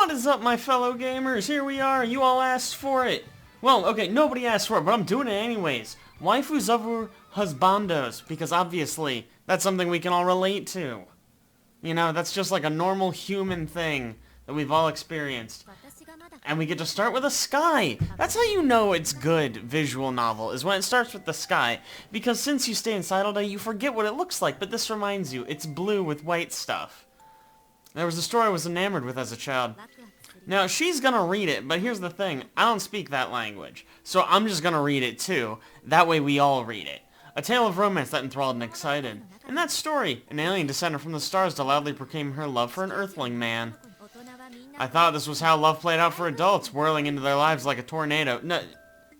What is up, my fellow gamers? Here we are. You all asked for it. Well, okay, nobody asked for it, but I'm doing it anyways. Waifus Over Husbandos, because obviously, that's something we can all relate to. You know, that's just like a normal human thing that we've all experienced. And we get to start with a sky. That's how you know it's good visual novel, is when it starts with the sky. Because since you stay inside all day, you forget what it looks like, but this reminds you, it's blue with white stuff. There was a story I was enamored with as a child. Now, she's gonna read it, but here's the thing. I don't speak that language. So I'm just gonna read it too. That way we all read it. A tale of romance that enthralled and excited. In that story, an alien descended from the stars to loudly proclaim her love for an earthling man. I thought this was how love played out for adults, whirling into their lives like a tornado. No,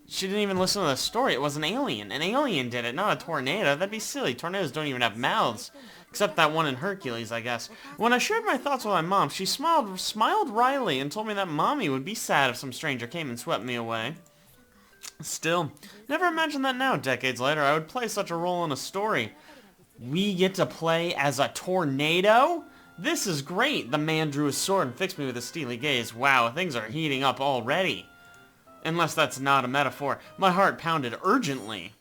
she didn't even listen to the story. It was an alien. An alien did it, not a tornado. That'd be silly. Tornadoes don't even have mouths. Except that one in Hercules, I guess. When I shared my thoughts with my mom, she smiled wryly and told me that Mommy would be sad if some stranger came and swept me away. Still, never imagined that now, decades later, I would play such a role in a story. We get to play as a tornado? This is great! The man drew his sword and fixed me with a steely gaze. Wow, things are heating up already. Unless that's not a metaphor. My heart pounded urgently.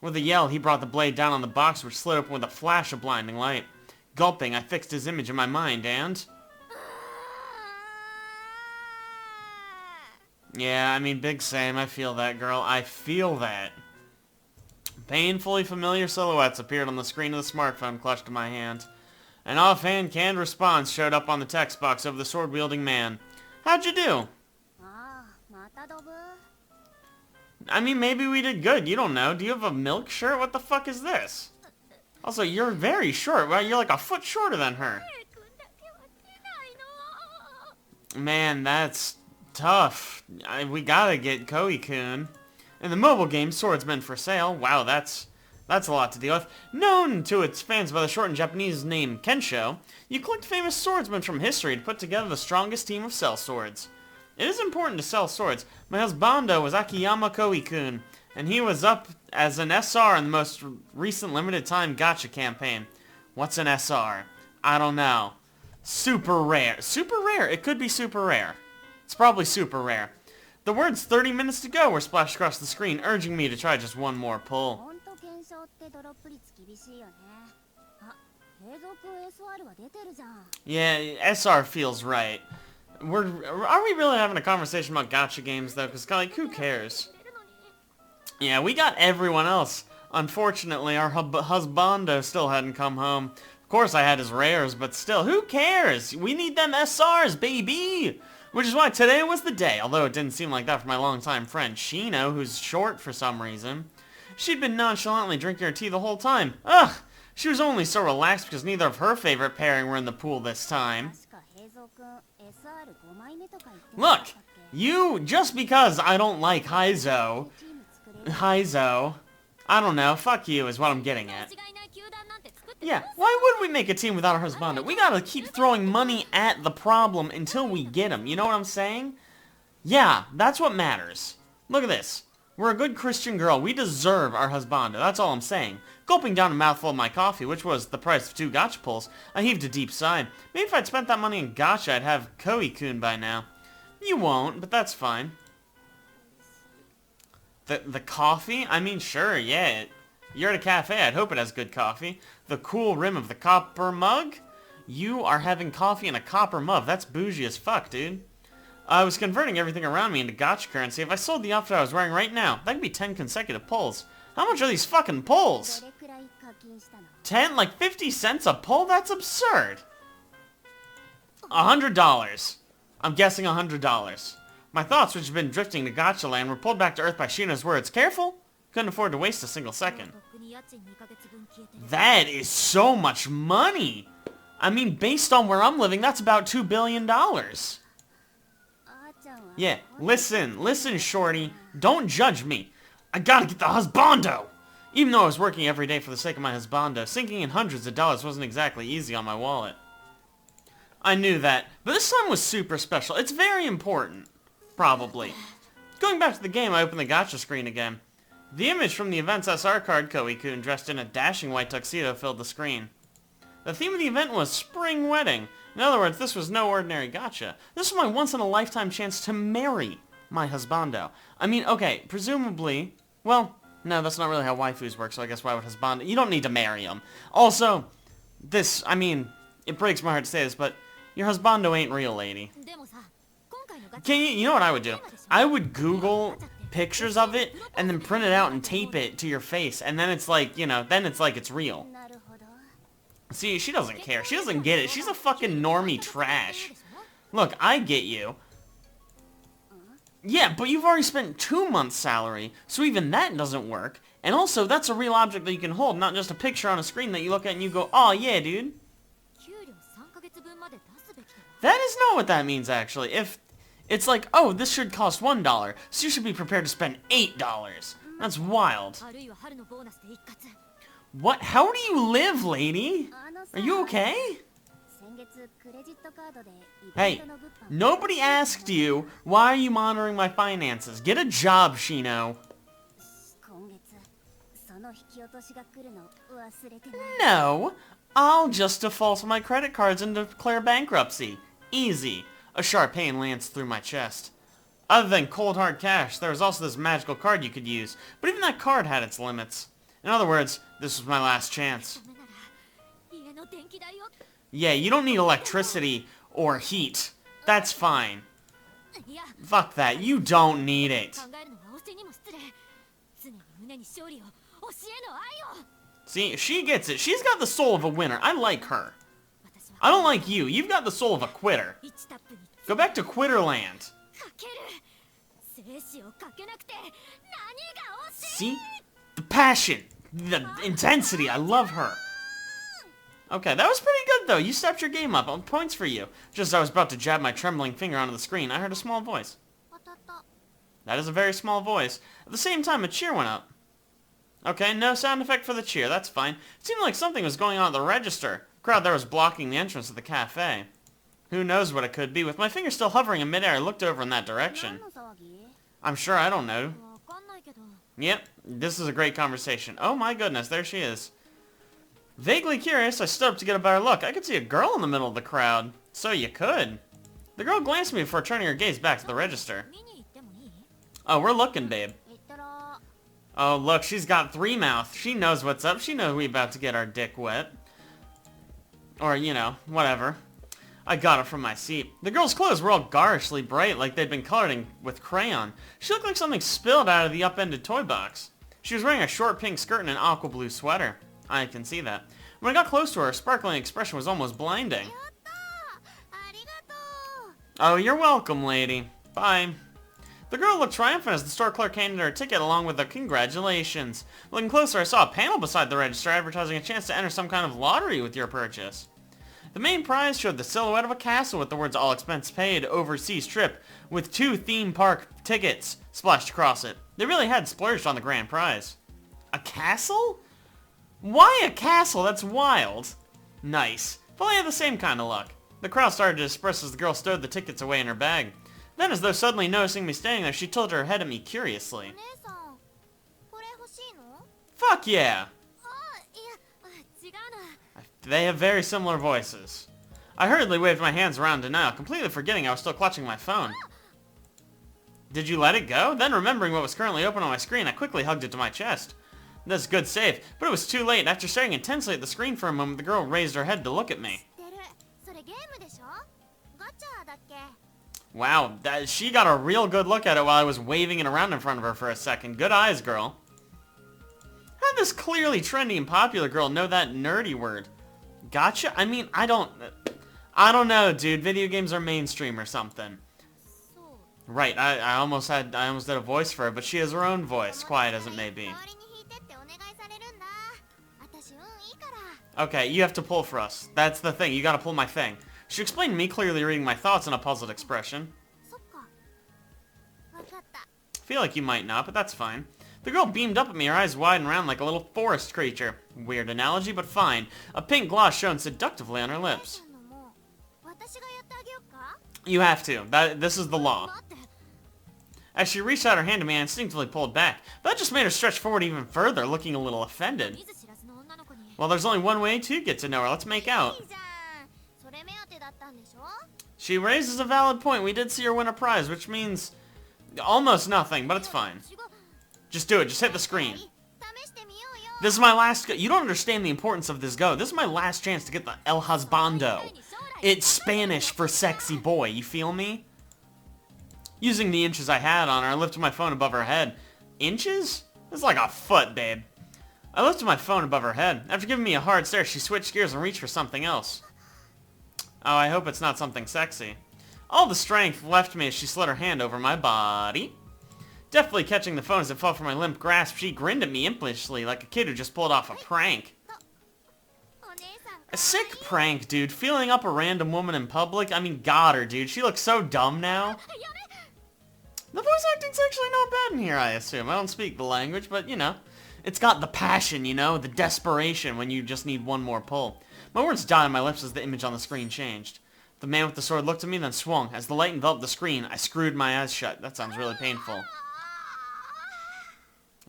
With a yell, he brought the blade down on the box, which slid open with a flash of blinding light. Gulping, I fixed his image in my mind, and... Yeah, I mean, big same. I feel that, girl. I feel that. Painfully familiar silhouettes appeared on the screen of the smartphone clutched in my hand. An offhand canned response showed up on the text box of the sword-wielding man. How'd you do? I mean, maybe we did good. You don't know. Do you have a milk shirt? What the fuck is this? Also, you're very short. Well, you're like a foot shorter than her. Man, that's tough. We gotta get Koi-kun. In the mobile game, Swordsman for Sale. Wow, that's a lot to deal with. Known to its fans by the shortened Japanese name Kensho, you collect famous swordsmen from history to put together the strongest team of sellswords. It is important to sell swords. My husbando was Akiyama Koi-kun, and he was up as an SR in the most recent limited time gacha campaign. What's an SR? I don't know. Super rare. Super rare. It could be super rare. It's probably super rare. The words 30 minutes to go were splashed across the screen, urging me to try just one more pull. Yeah, SR feels right. Are we really having a conversation about gacha games, though? Because, like, who cares? Yeah, we got everyone else. Unfortunately, our husbando still hadn't come home. Of course, I had his rares, but still, who cares? We need them SRs, baby! Which is why today was the day, although it didn't seem like that for my longtime friend, Shino, who's short for some reason. She'd been nonchalantly drinking her tea the whole time. Ugh! She was only so relaxed because neither of her favorite pairing were in the pool this time. Look! Just because I don't like Heizo, I don't know, fuck you is what I'm getting at. Yeah, why would we make a team without a husbando? We gotta keep throwing money at the problem until we get him, you know what I'm saying? Yeah, that's what matters. Look at this. We're a good Christian girl. We deserve our husbando. That's all I'm saying. Gulping down a mouthful of my coffee, which was the price of 2 gacha pulls, I heaved a deep sigh. Maybe if I'd spent that money in gacha, I'd have Koi-kun by now. You won't, but that's fine. The coffee? I mean, sure, yeah. You're at a cafe. I'd hope it has good coffee. The cool rim of the copper mug? You are having coffee in a copper mug. That's bougie as fuck, dude. I was converting everything around me into gacha currency. If I sold the outfit I was wearing right now, that could be 10 consecutive pulls. How much are these fucking pulls? 10? Like 50 cents a pull? That's absurd. $100. I'm guessing $100. My thoughts, which had been drifting to gacha land, were pulled back to earth by Shino's words. Careful! Couldn't afford to waste a single second. That is so much money! I mean, based on where I'm living, that's about $2 billion. Yeah, listen, shorty. Don't judge me. I gotta get the husbando! Even though I was working every day for the sake of my husbando, sinking in hundreds of dollars wasn't exactly easy on my wallet. I knew that, but this time was super special. It's very important. Probably. Going back to the game, I opened the gacha screen again. The image from the event's SR card, Koi-kun, dressed in a dashing white tuxedo, filled the screen. The theme of the event was Spring Wedding. In other words, this was no ordinary gotcha. This was my once-in-a-lifetime chance to marry my husbando. I mean, okay, presumably... Well, no, that's not really how waifus work, so I guess why would husbando... You don't need to marry him. Also, this, I mean, it breaks my heart to say this, but your husbando ain't real, lady. You know what I would do? I would Google pictures of it, and then print it out and tape it to your face, and then it's like, you know, then it's like it's real. See, she doesn't care. She doesn't get it. She's a fucking normie trash. Look, I get you. Yeah, but you've already spent 2 months' salary, so even that doesn't work. And also, that's a real object that you can hold, not just a picture on a screen that you look at and you go, oh yeah, dude. That is not what that means, actually. If it's like, oh, this should cost $1, so you should be prepared to spend $8. That's wild. What? How do you live, lady? Are you okay? Hey, nobody asked you, why are you monitoring my finances? Get a job, Shino. No, I'll just default my credit cards and declare bankruptcy. Easy. A sharp pain lands through my chest. Other than cold hard cash, there was also this magical card you could use, but even that card had its limits. In other words, this was my last chance. Yeah, you don't need electricity or heat. That's fine. Fuck that, you don't need it. See, she gets it. She's got the soul of a winner. I like her. I don't like you. You've got the soul of a quitter. Go back to Quitterland. See? The passion. The intensity. I love her. Okay, that was pretty good, though. You stepped your game up. Points for you. Just as I was about to jab my trembling finger onto the screen, I heard a small voice. That is a very small voice. At the same time, a cheer went up. Okay, no sound effect for the cheer. That's fine. It seemed like something was going on at the register. The crowd there was blocking the entrance of the cafe. Who knows what it could be? With my finger still hovering in midair, I looked over in that direction. I'm sure I don't know. Yep, this is a great conversation. Oh my goodness, there she is. Vaguely curious, I stood up to get a better look. I could see a girl in the middle of the crowd. So you could. The girl glanced at me before turning her gaze back to the register. Oh, we're looking, babe. Oh, look, she's got 3 mouth. She knows what's up. She knows we about to get our dick wet. Or, you know, whatever. I got it from my seat. The girl's clothes were all garishly bright, like they'd been colored in with crayon. She looked like something spilled out of the upended toy box. She was wearing a short pink skirt and an aqua blue sweater. I can see that. When I got close to her, her sparkling expression was almost blinding. Oh, you're welcome, lady. Bye. The girl looked triumphant as the store clerk handed her a ticket along with a congratulations. Looking closer, I saw a panel beside the register advertising a chance to enter some kind of lottery with your purchase. The main prize showed the silhouette of a castle with the words all expense paid overseas trip with 2 theme park tickets splashed across it. They really had splurged on the grand prize. A castle? Why a castle? That's wild. Nice. If only I had the same kind of luck. The crowd started to disperse as the girl stowed the tickets away in her bag. Then, as though suddenly noticing me standing there, she tilted her head at me curiously. Fuck yeah! They have very similar voices. I hurriedly waved my hands around in denial, completely forgetting I was still clutching my phone. Did you let it go? Then, remembering what was currently open on my screen, I quickly hugged it to my chest. That's a good save, but it was too late. After staring intensely at the screen for a moment, the girl raised her head to look at me. Wow, she got a real good look at it while I was waving it around in front of her for a second. Good eyes, girl. How did this clearly trendy and popular girl know that nerdy word? Gotcha? I mean, I don't know, dude. Video games are mainstream or something. Right, I almost did a voice for her, but she has her own voice, quiet as it may be. Okay, you have to pull for us. That's the thing, you gotta pull my thing. She explained to me, clearly reading my thoughts in a puzzled expression. Feel like you might not, but that's fine. The girl beamed up at me, her eyes wide and round like a little forest creature. Weird analogy, but fine. A pink gloss shone seductively on her lips. You have to. This is the law. As she reached out her hand to me, I instinctively pulled back. But that just made her stretch forward even further, looking a little offended. Well, there's only one way to get to know her. Let's make out. She raises a valid point. We did see her win a prize, which means almost nothing, but it's fine. Just do it. Just hit the screen. This is my last go. You don't understand the importance of this go. This is my last chance to get the El Husbando. It's Spanish for sexy boy. You feel me? Using the inches I had on her, I lifted my phone above her head. Inches? That's like a foot, babe. I lifted my phone above her head. After giving me a hard stare, she switched gears and reached for something else. Oh, I hope it's not something sexy. All the strength left me as she slid her hand over my body. Deftly catching the phone as it fell from my limp grasp, she grinned at me impishly like a kid who just pulled off a prank. A sick prank, dude. Feeling up a random woman in public? I mean, got her, dude. She looks so dumb now. The voice acting's actually not bad in here, I assume. I don't speak the language, but, you know. It's got the passion, you know? The desperation when you just need one more pull. My words died on my lips as the image on the screen changed. The man with the sword looked at me, then swung. As the light enveloped the screen, I screwed my eyes shut. That sounds really painful.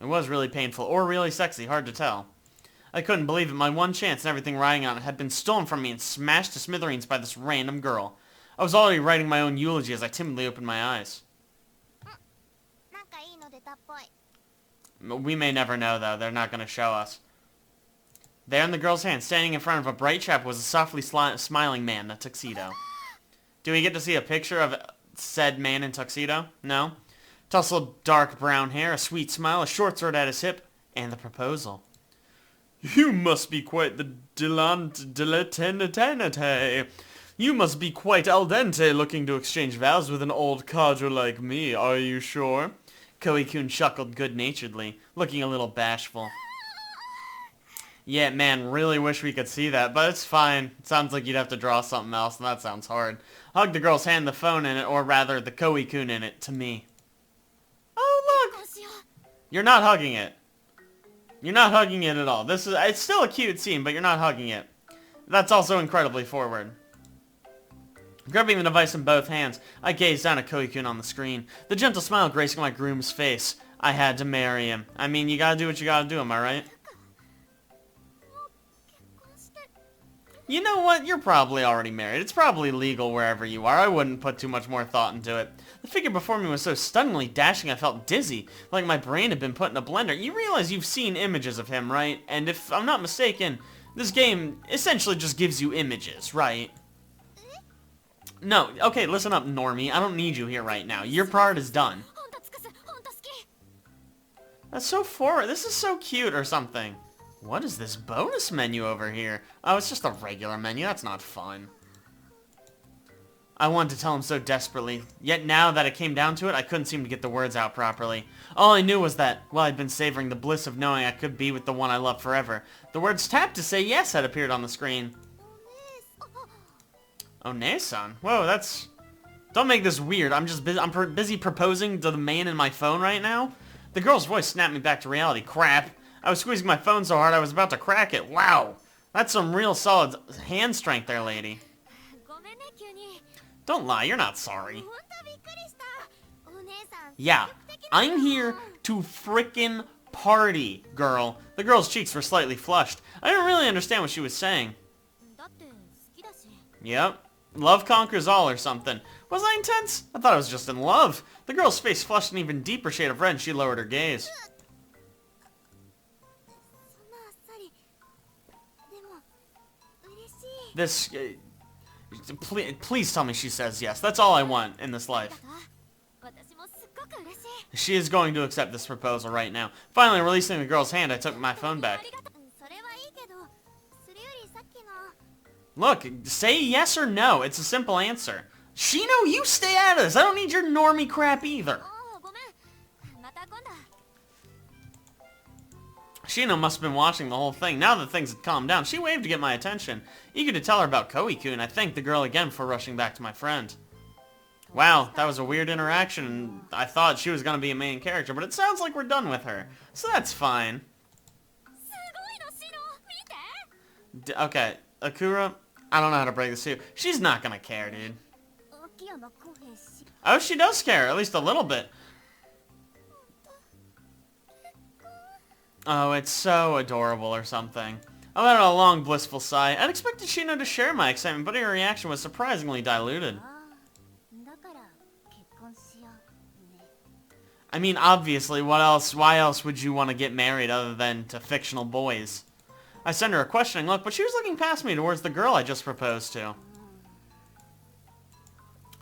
It was really painful, or really sexy, hard to tell. I couldn't believe it. My one chance and everything riding on it had been stolen from me and smashed to smithereens by this random girl. I was already writing my own eulogy as I timidly opened my eyes. We may never know, though. They're not going to show us. There in the girl's hand, standing in front of a bright chap, was a softly smiling man in a tuxedo. Do we get to see a picture of said man in tuxedo? No? Tousled dark brown hair, a sweet smile, a short sword at his hip, and the proposal. You must be quite the dilettante. You must be quite al dente looking to exchange vows with an old codger like me, are you sure? Koei-kun chuckled good-naturedly, looking a little bashful. Yeah, man, really wish we could see that, but it's fine. It sounds like you'd have to draw something else, and that sounds hard. Hug the girl's hand, the phone in it, or rather, the Koei-kun in it, to me. Oh, look! You're not hugging it. You're not hugging it at all. It's still a cute scene, but you're not hugging it. That's also incredibly forward. Grabbing the device in both hands, I gazed down at Koei-kun on the screen. The gentle smile gracing my groom's face. I had to marry him. I mean, you gotta do what you gotta do, am I right? You know what? You're probably already married. It's probably legal wherever you are. I wouldn't put too much more thought into it. The figure before me was so stunningly dashing I felt dizzy, like my brain had been put in a blender. You realize you've seen images of him, right? And if I'm not mistaken, this game essentially just gives you images, right? No, okay, listen up, normie. I don't need you here right now. Your part is done. That's so forward. This is so cute or something. What is this bonus menu over here? Oh, it's just a regular menu. That's not fun. I wanted to tell him so desperately. Yet now that it came down to it, I couldn't seem to get the words out properly. All I knew was that, well, I'd been savoring the bliss of knowing I could be with the one I loved forever. The words tapped to say yes had appeared on the screen. Oh, Nae-san. Whoa, that's... Don't make this weird. I'm just busy proposing to the man in my phone right now. The girl's voice snapped me back to reality. Crap. I was squeezing my phone so hard I was about to crack it. Wow. That's some real solid hand strength there, lady. Don't lie, you're not sorry. Yeah, I'm here to frickin' party, girl. The girl's cheeks were slightly flushed. I didn't really understand what she was saying. Yep. Love conquers all or something. Was I intense? I thought I was just in love. The girl's face flushed an even deeper shade of red and she lowered her gaze. This... please tell me she says yes. That's all I want in this life. She is going to accept this proposal right now. Finally releasing the girl's hand, I took my phone back. Look, say yes or no. It's a simple answer. Shino, you stay out of this. I don't need your normie crap either. Shino must have been watching the whole thing. Now that things had calmed down, she waved to get my attention. Eager to tell her about Koei-kun, I thanked the girl again for rushing back to my friend. Wow, that was a weird interaction. I thought she was going to be a main character, but it sounds like we're done with her. So that's fine. Okay, Akura, I don't know how to break this to you. She's not going to care, dude. Oh, she does care, at least a little bit. Oh, it's so adorable or something. I let out a long, blissful sigh. I'd expected Shino to share my excitement, but her reaction was surprisingly diluted. I mean, obviously, why else would you want to get married other than to fictional boys? I sent her a questioning look, but she was looking past me towards the girl I just proposed to.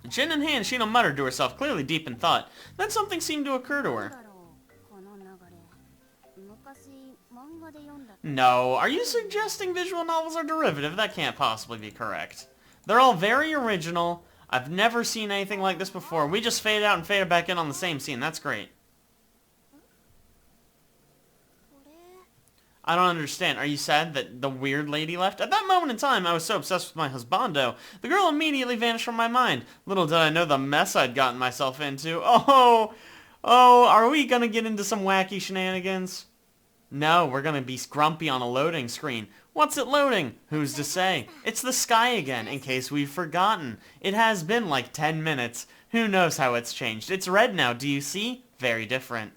Chin in hand, Sheena muttered to herself, clearly deep in thought. Then something seemed to occur to her. No, are you suggesting visual novels are derivative? That can't possibly be correct. They're all very original. I've never seen anything like this before. We just fade out and fade back in on the same scene. That's great. I don't understand. Are you sad that the weird lady left? At that moment in time, I was so obsessed with my husbando. The girl immediately vanished from my mind. Little did I know the mess I'd gotten myself into. Oh, are we gonna get into some wacky shenanigans? No, we're gonna be grumpy on a loading screen. What's it loading? Who's to say? It's the sky again, in case we've forgotten. It has been like 10 minutes. Who knows how it's changed? It's red now, do you see? Very different.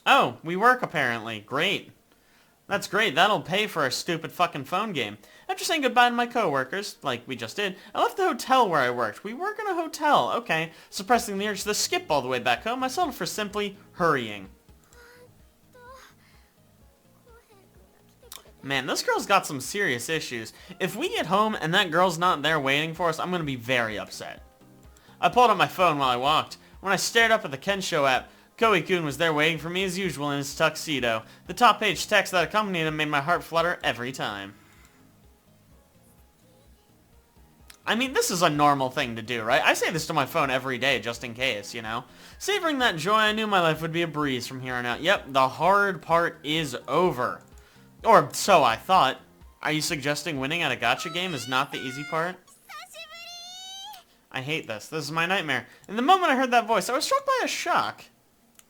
Oh, we work apparently. Great. That's great. That'll pay for our stupid fucking phone game. After saying goodbye to my coworkers, like we just did, I left the hotel where I worked. We work in a hotel. Okay. Suppressing the urge to skip all the way back home, I settled for simply hurrying. Man, this girl's got some serious issues. If we get home and that girl's not there waiting for us, I'm gonna be very upset. I pulled out my phone while I walked. When I stared up at the Kensho app, Koei-kun was there waiting for me as usual in his tuxedo. The top page text that accompanied him made my heart flutter every time. I mean, this is a normal thing to do, right? I say this to my phone every day just in case, you know? Savoring that joy, I knew my life would be a breeze from here on out. Yep, the hard part is over. Or so I thought. Are you suggesting winning at a gacha game is not the easy part? I hate this. This is my nightmare. In the moment I heard that voice, I was struck by a shock.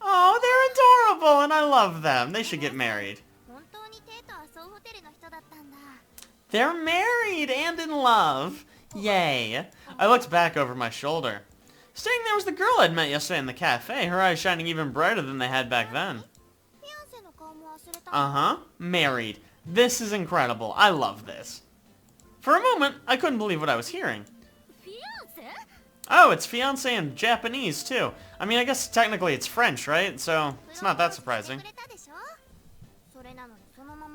Oh, they're adorable, and I love them. They should get married. They're married and in love. Yay. I looked back over my shoulder. Standing there was the girl I'd met yesterday in the cafe, her eyes shining even brighter than they had back then. Uh-huh. Married. This is incredible. I love this. For a moment, I couldn't believe what I was hearing. Oh, it's fiancé in Japanese, too. I mean, I guess technically it's French, right? So, it's not that surprising.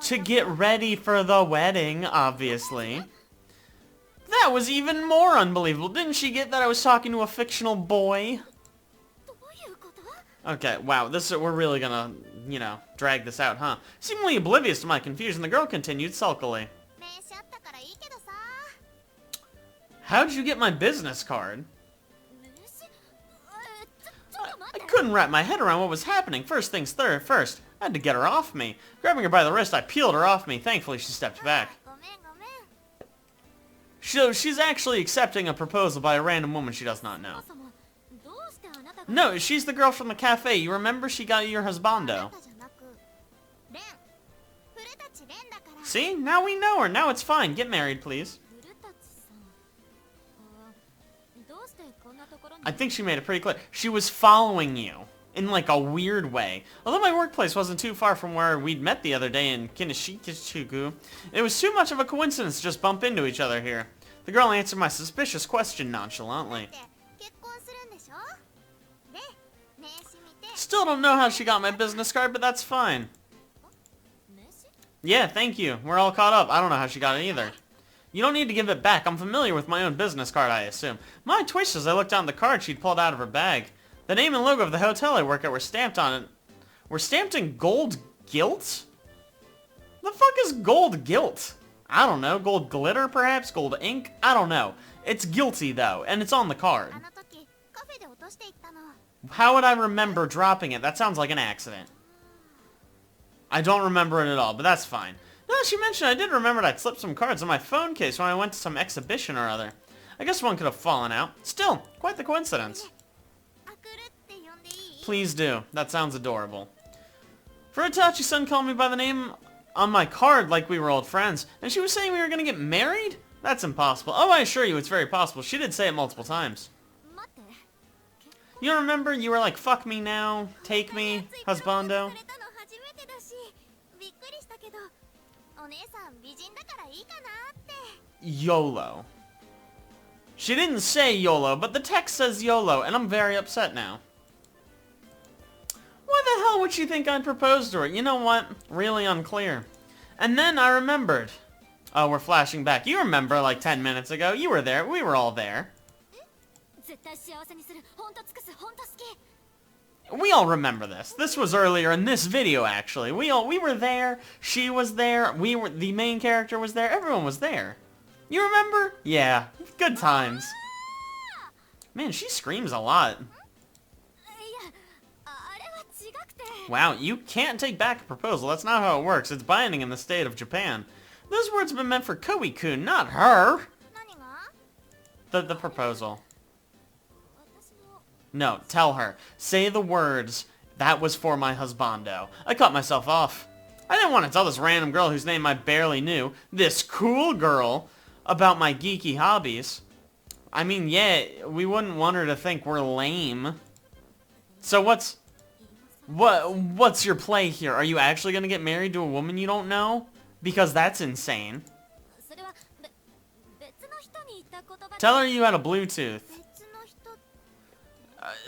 To get ready for the wedding, obviously. That was even more unbelievable. Didn't she get that I was talking to a fictional boy? Okay, wow, we're really gonna, you know, drag this out, huh? Seemingly oblivious to my confusion, the girl continued sulkily. How'd you get my business card? I couldn't wrap my head around what was happening. First things first, I had to get her off me. Grabbing her by the wrist, I peeled her off me. Thankfully, she stepped back. So, she's actually accepting a proposal by a random woman she does not know. No, she's the girl from the cafe. You remember she got you your husbando. See? Now we know her. Now it's fine. Get married, please. I think she made it pretty clear. She was following you. In like a weird way. Although my workplace wasn't too far from where we'd met the other day in Kinishikichuku, it was too much of a coincidence to just bump into each other here. The girl answered my suspicious question nonchalantly. Still don't know how she got my business card, but that's fine. Yeah, thank you. We're all caught up. I don't know how she got it either. You don't need to give it back. I'm familiar with my own business card, I assume. My twitched as I looked down the card she'd pulled out of her bag. The name and logo of the hotel I work at were stamped on it. Were stamped in gold gilt? The fuck is gold gilt? I don't know. Gold glitter, perhaps? Gold ink? I don't know. It's guilty, though, and it's on the card. How would I remember dropping it? That sounds like an accident. I don't remember it at all, but that's fine. Now that she mentioned, I did remember I'd slipped some cards on my phone case when I went to some exhibition or other. I guess one could have fallen out. Still, quite the coincidence. Please do. That sounds adorable. Furutachi-san called me by the name on my card like we were old friends, and she was saying we were going to get married? That's impossible. Oh, I assure you it's very possible. She did say it multiple times. You don't remember? You were like, fuck me now, take me, husbando. YOLO. She didn't say YOLO, but the text says YOLO, and I'm very upset now. Why the hell would she think I'd propose to her? You know what? Really unclear. And then I remembered. Oh, we're flashing back. You remember like 10 minutes ago. You were there. We were all there. We all remember this. This was earlier in this video, actually. We were there. She was there. The main character was there. Everyone was there. You remember? Yeah. Good times. Man, she screams a lot. Wow, you can't take back a proposal. That's not how it works. It's binding in the state of Japan. Those words have been meant for Koei-kun, not her. The proposal. No, tell her. Say the words, that was for my husbando. I cut myself off. I didn't want to tell this random girl whose name I barely knew, this cool girl, about my geeky hobbies. I mean, yeah, we wouldn't want her to think we're lame. So what's your play here? Are you actually going to get married to a woman you don't know? Because that's insane. Tell her you had a Bluetooth.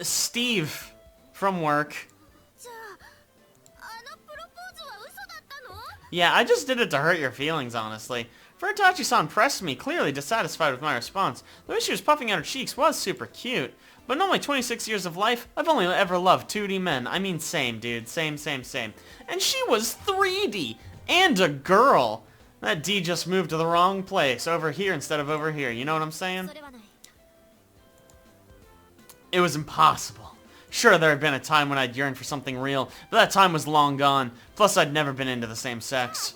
Steve from work. Yeah, I just did it to hurt your feelings, honestly. Furitachi-san pressed me, clearly dissatisfied with my response. The way she was puffing out her cheeks was super cute. But in all my 26 years of life, I've only ever loved 2D men. I mean, same, dude. Same. And she was 3D! And a girl! That D just moved to the wrong place. Over here instead of over here. You know what I'm saying? It was impossible. Sure, there had been a time when I'd yearned for something real, but that time was long gone. Plus, I'd never been into the same sex.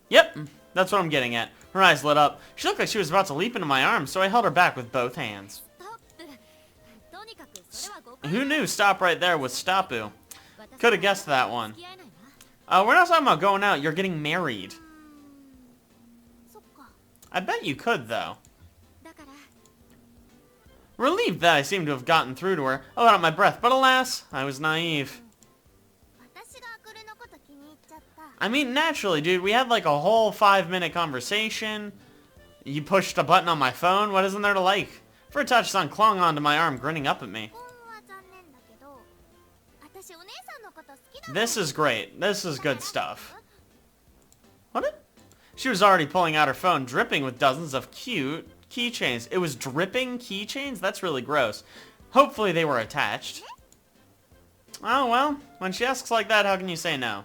Yep, that's what I'm getting at. Her eyes lit up. She looked like she was about to leap into my arms, so I held her back with both hands. Who knew stop right there was Stapu? Could have guessed that one. We're not talking about going out, you're getting married. I bet you could, though. Relieved that I seemed to have gotten through to her, I let out my breath, but alas, I was naive. I mean, naturally, dude, we had like a whole 5-minute conversation. You pushed a button on my phone, what isn't there to like? Furitachi-san clung onto my arm, grinning up at me. This is great. This is good stuff. What? She was already pulling out her phone, dripping with dozens of cute keychains. It was dripping keychains? That's really gross. Hopefully they were attached. Oh, well, when she asks like that, how can you say no?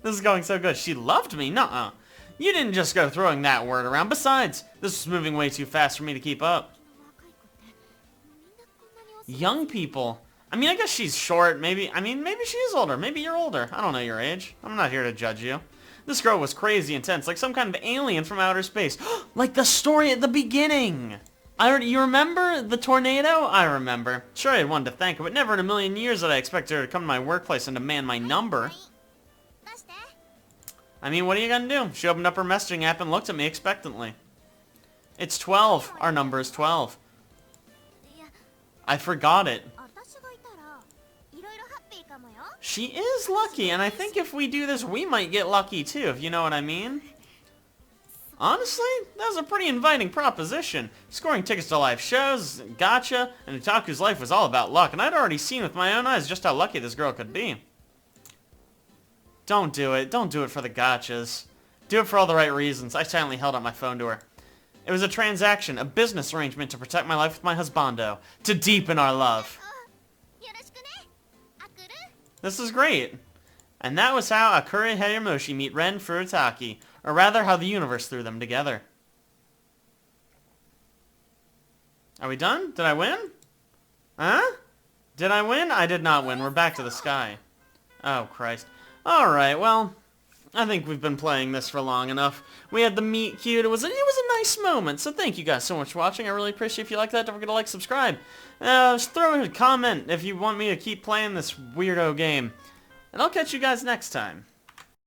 This is going so good. She loved me? Nuh-uh. You didn't just go throwing that word around. Besides, this was moving way too fast for me to keep up. Young people. I mean, I guess she's short. Maybe she is older. Maybe you're older. I don't know your age. I'm not here to judge you. This girl was crazy intense, like some kind of alien from outer space. Like the story at the beginning. You remember the tornado? I remember. Sure, I had wanted to thank her, but never in a million years did I expect her to come to my workplace and demand my number. I mean, what are you gonna do? She opened up her messaging app and looked at me expectantly. It's 12. Our number is 12. I forgot it. She is lucky, and I think if we do this, we might get lucky too, if you know what I mean. Honestly, that was a pretty inviting proposition. Scoring tickets to live shows, gacha, and Itaku's life was all about luck, and I'd already seen with my own eyes just how lucky this girl could be. Don't do it. Don't do it for the gachas. Do it for all the right reasons. I silently held out my phone to her. It was a transaction, a business arrangement to protect my life with my husbando, to deepen our love. This is great. And that was how Akure Hayamoshi meet Ren Furitaki, or rather how the universe threw them together. Are we done? Did I win? Huh? Did I win? I did not win. We're back to the sky. Oh, Christ. Alright, well, I think we've been playing this for long enough. We had the meet cute. It was a nice moment, so thank you guys so much for watching. I really appreciate if you like that. Don't forget to like, subscribe. Just throw in a comment if you want me to keep playing this weirdo game. And I'll catch you guys next time.